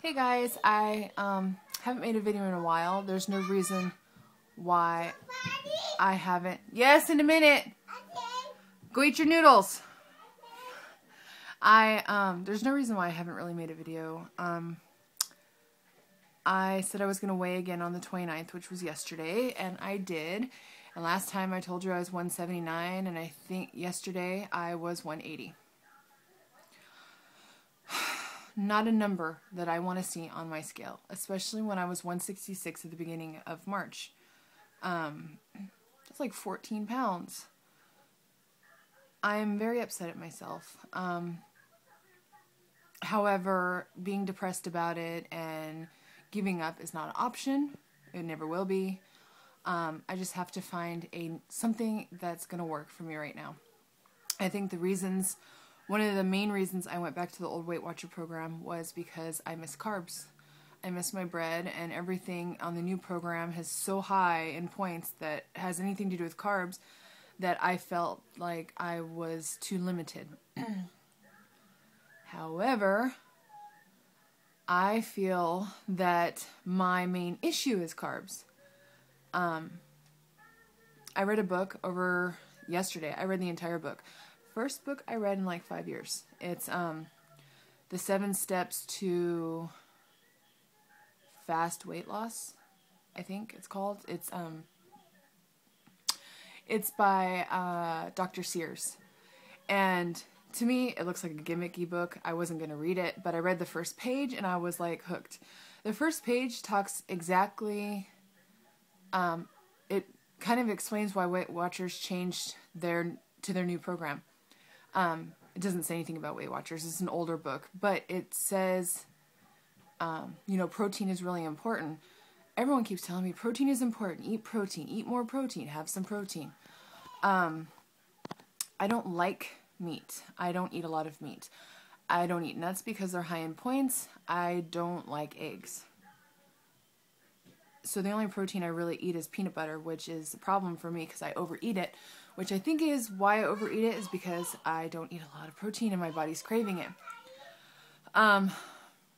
Hey guys, I haven't made a video in a while. There's no reason why I haven't. Yes, in a minute. Go eat your noodles. There's no reason why I haven't really made a video. I said I was going to weigh again on the 29th, which was yesterday, and I did. And last time I told you I was 179, and I think yesterday I was 180. Not a number that I want to see on my scale, especially when I was 166 at the beginning of March. That's like 14 pounds. I'm very upset at myself. However, being depressed about it and giving up is not an option. It never will be. I just have to find something that's going to work for me right now. I think one of the main reasons I went back to the old Weight Watcher program was because I miss carbs. I miss my bread, and everything on the new program is so high in points that has anything to do with carbs that I felt like I was too limited. However, I feel that my main issue is carbs. I read a book over yesterday. I read the entire book. First book I read in like 5 years. It's The 7 Steps to Fast Weight Loss, I think it's called. It's by Dr. Sears. And to me, it looks like a gimmicky book. I wasn't going to read it, but I read the first page and I was like hooked. The first page talks exactly, it kind of explains why Weight Watchers changed to their new program. It doesn't say anything about Weight Watchers. It's an older book, but it says, protein is really important. Everyone keeps telling me protein is important. Eat protein. Eat more protein. Have some protein. I don't like meat. I don't eat a lot of meat. I don't eat nuts because they're high in points. I don't like eggs. So the only protein I really eat is peanut butter, which is a problem for me because I overeat it, which I think is why I overeat it is because I don't eat a lot of protein and my body's craving it.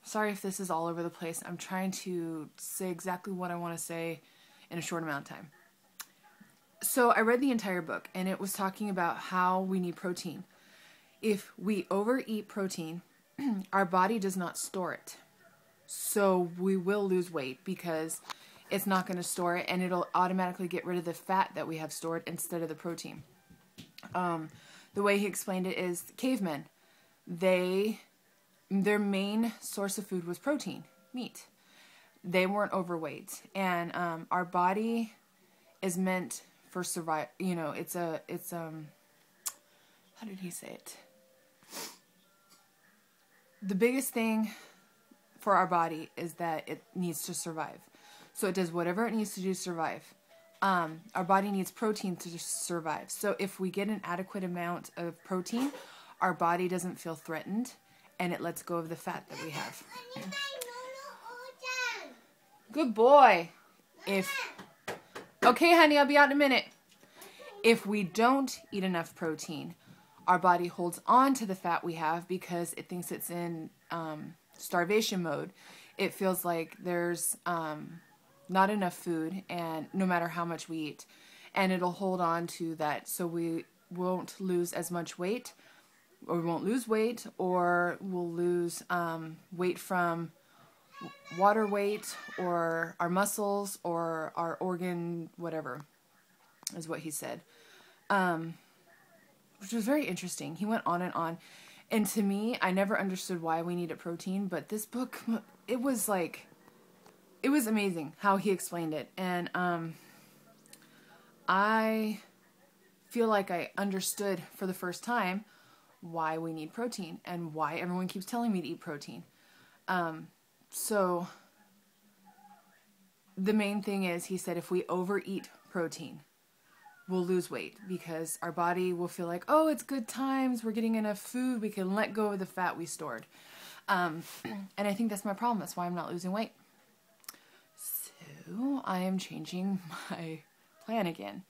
Sorry if this is all over the place. I'm trying to say exactly what I want to say in a short amount of time. So I read the entire book, and it was talking about how we need protein. If we overeat protein, our body does not store it. So we will lose weight because it's not going to store it, and it'll automatically get rid of the fat that we have stored instead of the protein. The way he explained it is cavemen. Their main source of food was protein, meat. They weren't overweight, and our body is meant for survival. How did he say it? The biggest thing for our body is that it needs to survive. So it does whatever it needs to do to survive. Our body needs protein to survive. So if we get an adequate amount of protein, our body doesn't feel threatened, and it lets go of the fat that we have. Good boy. Okay, honey, I'll be out in a minute. If we don't eat enough protein, our body holds on to the fat we have because it thinks it's in starvation mode. It feels like there's not enough food, and no matter how much we eat, and it'll hold on to that, so we won't lose as much weight, or we won't lose weight, or we'll lose weight from water weight, or our muscles, or our organ, whatever, is what he said. Which was very interesting. He went on, and to me, I never understood why we needed protein, but this book, it was amazing how he explained it, and I feel like I understood for the first time why we need protein and why everyone keeps telling me to eat protein. So the main thing is, he said, if we overeat protein, we'll lose weight because our body will feel like, oh, it's good times, we're getting enough food, we can let go of the fat we stored. And I think that's my problem. That's why I'm not losing weight. So I am changing my plan again.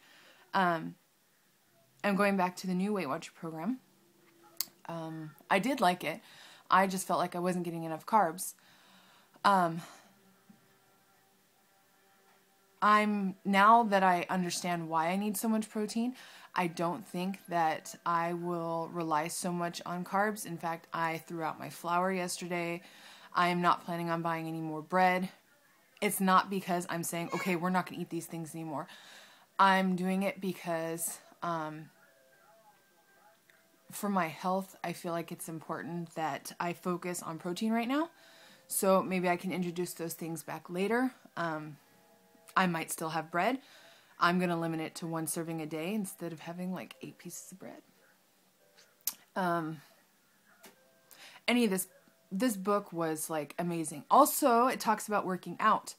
I'm going back to the new Weight Watcher program. I did like it. I just felt like I wasn't getting enough carbs. Now that I understand why I need so much protein, I don't think that I will rely so much on carbs. In fact, I threw out my flour yesterday. I am not planning on buying any more bread. It's not because I'm saying, okay, we're not going to eat these things anymore. I'm doing it because for my health, I feel like it's important that I focus on protein right now. So maybe I can introduce those things back later. I might still have bread. I'm going to limit it to 1 serving a day instead of having like 8 pieces of bread. This book was like amazing. Also, it talks about working out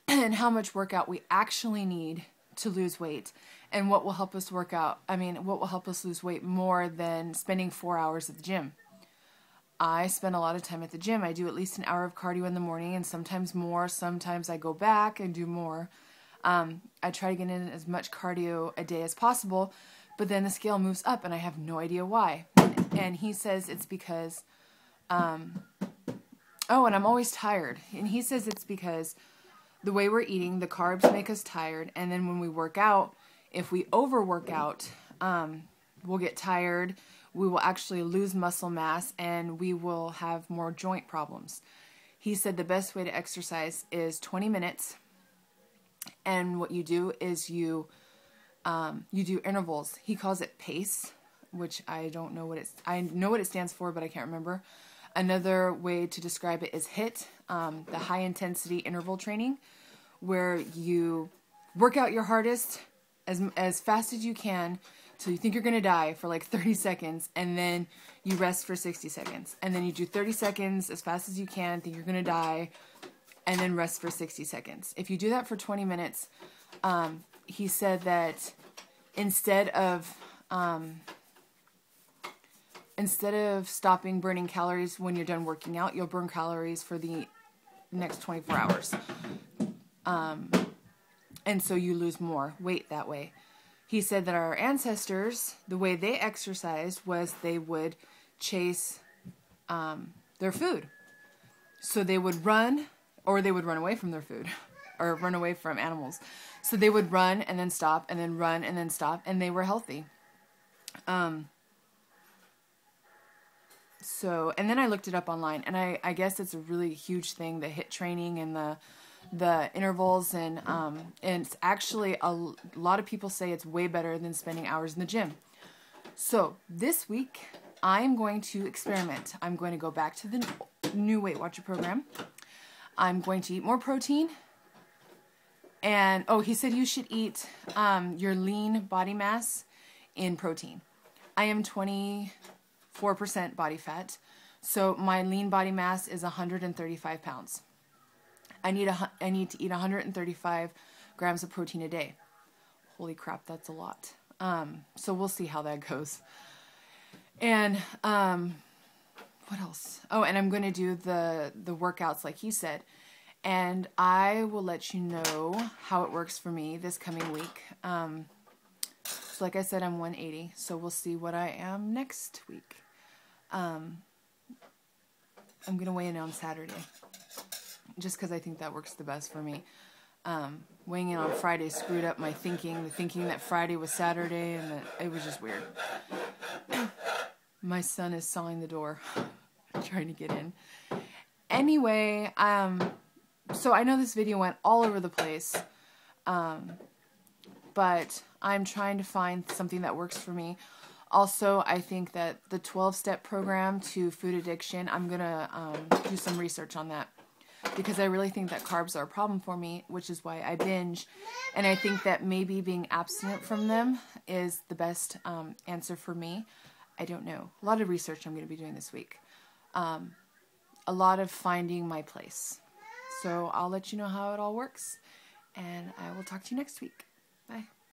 and how much workout we actually need to lose weight and what will help us what will help us lose weight more than spending 4 hours at the gym. I spend a lot of time at the gym. I do at least an hour of cardio in the morning and sometimes more. Sometimes I go back and do more. I try to get in as much cardio a day as possible, but then the scale moves up and I have no idea why. And he says it's because, and I'm always tired. And he says it's because the way we're eating, the carbs make us tired. And then when we work out, if we overwork out, we'll get tired. We will actually lose muscle mass and we will have more joint problems. He said the best way to exercise is 20 minutes. And what you do is you do intervals. He calls it PACE, which I don't know I know what it stands for, but I can't remember. Another way to describe it is HIIT, the high intensity interval training, where you work out your hardest as fast as you can till you think you're going to die for like 30 seconds, and then you rest for 60 seconds. And then you do 30 seconds as fast as you can, think you're going to die, and then rest for 60 seconds. If you do that for 20 minutes, he said that instead of stopping burning calories when you're done working out, you'll burn calories for the next 24 hours. And so you lose more weight that way. He said that our ancestors, the way they exercised was they would chase their food. So they would run, or they would run away from their food, or run away from animals. So they would run and then stop, and then run and then stop, and they were healthy. And then I looked it up online, and I guess it's a really huge thing, the HIIT training and the intervals, and it's actually a lot of people say it's way better than spending hours in the gym. So this week, I'm going to experiment. I'm going to go back to the new Weight Watcher program. I'm going to eat more protein. And, he said you should eat your lean body mass in protein. I am 24% body fat, so my lean body mass is 135 pounds. I need to eat 135 grams of protein a day. Holy crap, that's a lot. So we'll see how that goes. And what else? And I'm going to do the workouts like he said. And I will let you know how it works for me this coming week. So like I said, I'm 180, so we'll see what I am next week. I'm going to weigh in on Saturday, just because I think that works the best for me. Weighing in on Friday screwed up my thinking, the thinking that Friday was Saturday, and that it was just weird. My son is sawing the door, trying to get in. Anyway, so I know this video went all over the place, but I'm trying to find something that works for me. Also, I think that the 12-step program to food addiction, I'm going to do some research on that, because I really think that carbs are a problem for me, which is why I binge. And I think that maybe being abstinent from them is the best answer for me. I don't know. A lot of research I'm going to be doing this week. A lot of finding my place. So I'll let you know how it all works, and I will talk to you next week. Bye.